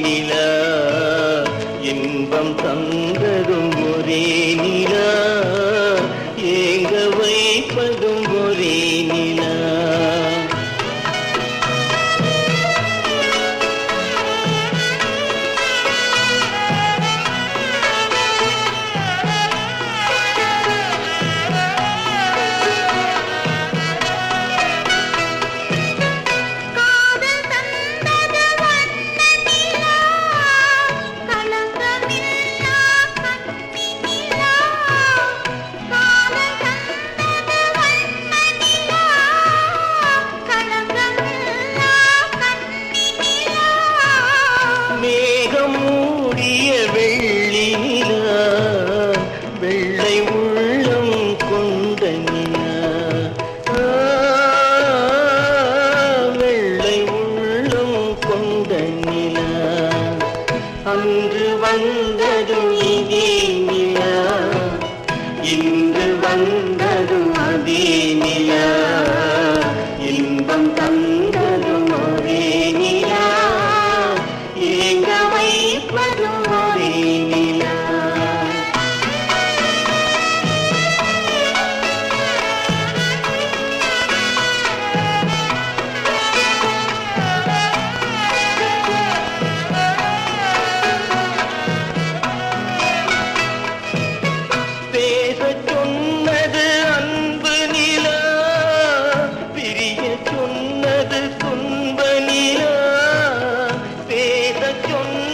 நிலா, இன்பம் தந்ததும் ஒரே நிலா, ஏங்க வைப்பதும் ஒரே நிலா. மேகம் மூடிய வெள்ளி நிலா, வெள்ளை உள்ளம் கொண்ட நிலா, வெள்ளை உள்ளம் கொண்ட நிலா. அன்று வந்ததும் இதே நிலா, இன்று வந்ததும் அதே நிலா, இன்பம் தந்ததும் ஒரே நிலா, ஏங்க வைப்பதும் ஒரே நிலா. பேசச் சொன்னது அன்பு நிலா, பிரியச் சொன்னது துன்ப நிலா. பேசச் சொன்ன